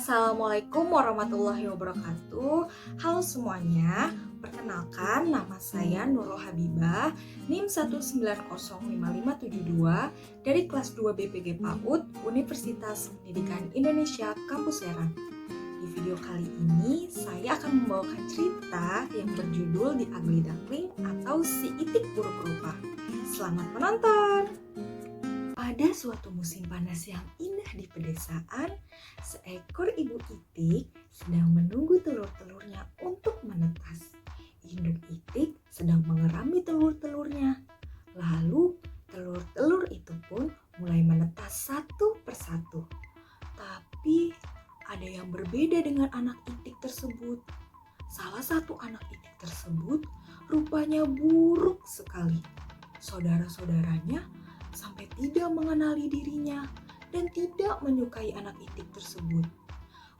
Assalamualaikum warahmatullahi wabarakatuh. Halo semuanya, perkenalkan nama saya Nurul Habibah, NIM 1905572 dari kelas 2 BPG PAUD Universitas Pendidikan Indonesia Kampus Serang. Di video kali ini saya akan membawakan cerita yang berjudul The Ugly Duckling atau Si Itik Buruk Rupa. Selamat menonton! Pada suatu musim panas yang indah di pedesaan, seekor ibu itik sedang menunggu telur-telurnya untuk menetas. Induk itik sedang mengerami telur-telurnya. Lalu telur-telur itu pun mulai menetas satu persatu. Tapi ada yang berbeda dengan anak itik tersebut. Salah satu anak itik tersebut rupanya buruk sekali. Saudara-saudaranya sampai tidak mengenali dirinya dan tidak menyukai anak itik tersebut.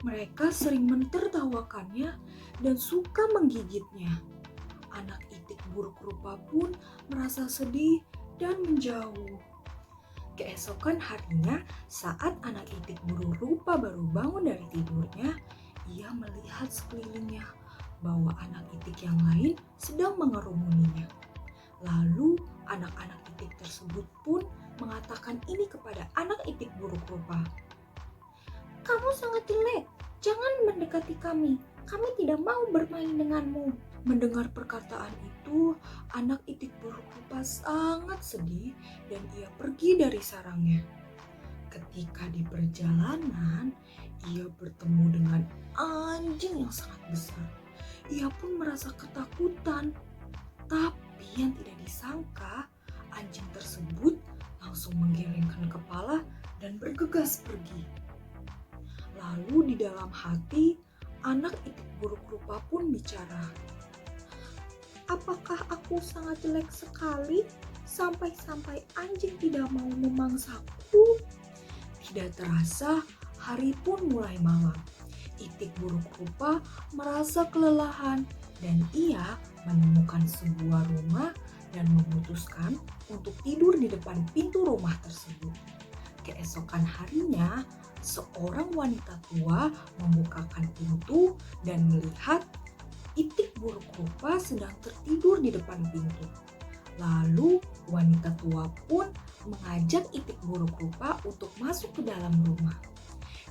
Mereka sering mentertawakannya dan suka menggigitnya. Anak itik buruk rupa pun merasa sedih dan menjauh. Keesokan harinya, saat anak itik buruk rupa baru bangun dari tidurnya, ia melihat sekelilingnya bahwa anak itik yang lain sedang mengerumuninya. Lalu anak-anak itik tersebut pun mengatakan ini kepada anak itik buruk rupa. "Kamu sangat jelek, jangan mendekati kami tidak mau bermain denganmu." Mendengar perkataan itu, anak itik buruk rupa sangat sedih dan ia pergi dari sarangnya. Ketika di perjalanan, ia bertemu dengan anjing yang sangat besar. Ia pun merasa ketakutan. Tapi yang tidak disangka, anjing tersebut langsung menggelengkan kepala dan bergegas pergi. Lalu di dalam hati, anak itik buruk rupa pun bicara. "Apakah aku sangat jelek sekali sampai-sampai anjing tidak mau memangsaku?" Tidak terasa, hari pun mulai malam. Itik buruk rupa merasa kelelahan dan ia menemukan sebuah rumah dan memutuskan untuk tidur di depan pintu rumah tersebut. Keesokan harinya, seorang wanita tua membukakan pintu dan melihat itik buruk rupa sedang tertidur di depan pintu. Lalu wanita tua pun mengajak itik buruk rupa untuk masuk ke dalam rumah.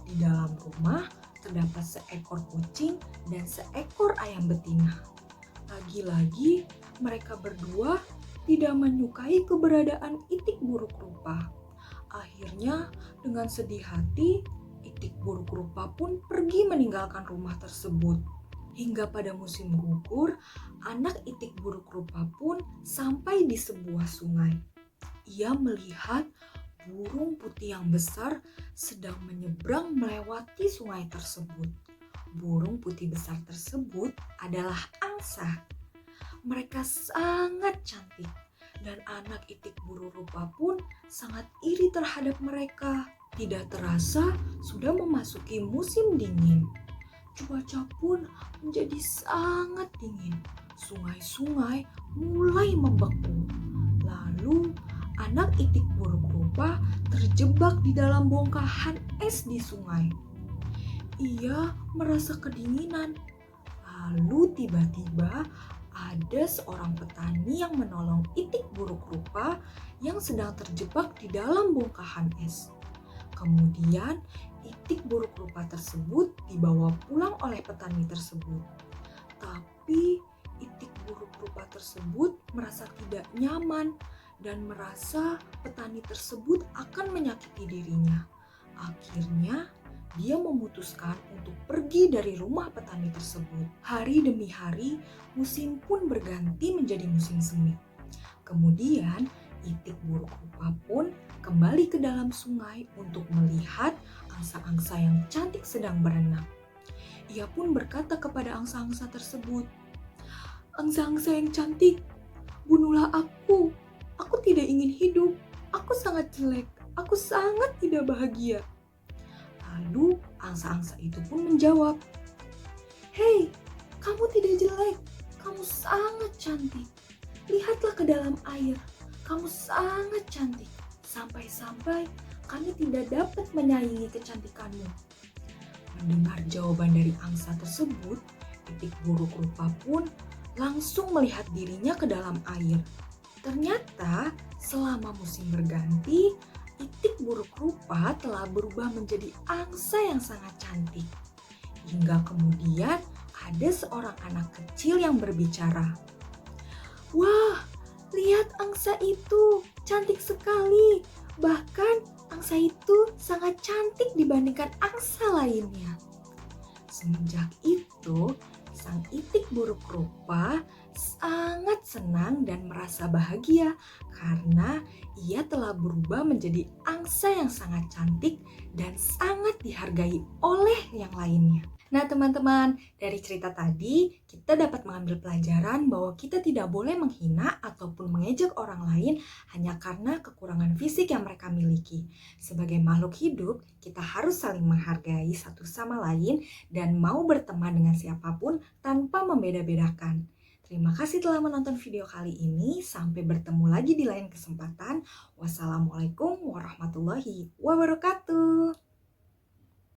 Di dalam rumah terdapat seekor kucing dan seekor ayam betina. Lagi-lagi mereka berdua tidak menyukai keberadaan itik buruk rupa. Akhirnya dengan sedih hati, itik buruk rupa pun pergi meninggalkan rumah tersebut. Hingga pada musim gugur, anak itik buruk rupa pun sampai di sebuah sungai. Ia melihat burung putih yang besar sedang menyeberang melewati sungai tersebut. Burung putih besar tersebut adalah angsa. Mereka sangat cantik dan anak itik buruk rupa pun sangat iri terhadap mereka. Tidak terasa sudah memasuki musim dingin. Cuaca pun menjadi sangat dingin. Sungai-sungai mulai membeku. Lalu anak itik buruk rupa terjebak di dalam bongkahan es di sungai. Ia merasa kedinginan. Lalu tiba-tiba ada seorang petani yang menolong itik buruk rupa yang sedang terjebak di dalam bongkahan es. Kemudian itik buruk rupa tersebut dibawa pulang oleh petani tersebut. Tapi itik buruk rupa tersebut merasa tidak nyaman dan merasa petani tersebut akan menyakiti dirinya. Akhirnya dia memutuskan untuk pergi dari rumah petani tersebut. Hari demi hari, musim pun berganti menjadi musim semi. Kemudian itik buruk rupa pun kembali ke dalam sungai untuk melihat angsa-angsa yang cantik sedang berenang. Ia pun berkata kepada angsa-angsa tersebut, "Angsa-angsa yang cantik, bunuhlah aku. Aku tidak ingin hidup. Aku sangat jelek. Aku sangat tidak bahagia." Lalu angsa-angsa itu pun menjawab, "Hei, kamu tidak jelek. Kamu sangat cantik. Lihatlah ke dalam air. Kamu sangat cantik. Sampai-sampai kami tidak dapat menyaingi kecantikanmu." Mendengar jawaban dari angsa tersebut, Itik buruk rupa pun langsung melihat dirinya ke dalam air. Ternyata selama musim berganti, Itik buruk rupa telah berubah menjadi angsa yang sangat cantik. Hingga kemudian ada seorang anak kecil yang berbicara. "Wah, lihat angsa itu, cantik sekali. Bahkan angsa itu sangat cantik dibandingkan angsa lainnya." Semenjak itu, sang itik buruk rupa sangat senang dan merasa bahagia karena ia telah berubah menjadi angsa yang sangat cantik dan sangat dihargai oleh yang lainnya. Nah teman-teman, dari cerita tadi kita dapat mengambil pelajaran bahwa kita tidak boleh menghina ataupun mengejek orang lain hanya karena kekurangan fisik yang mereka miliki. Sebagai makhluk hidup, kita harus saling menghargai satu sama lain dan mau berteman dengan siapapun tanpa membeda-bedakan. Terima kasih telah menonton video kali ini. Sampai bertemu lagi di lain kesempatan. Wassalamualaikum warahmatullahi wabarakatuh.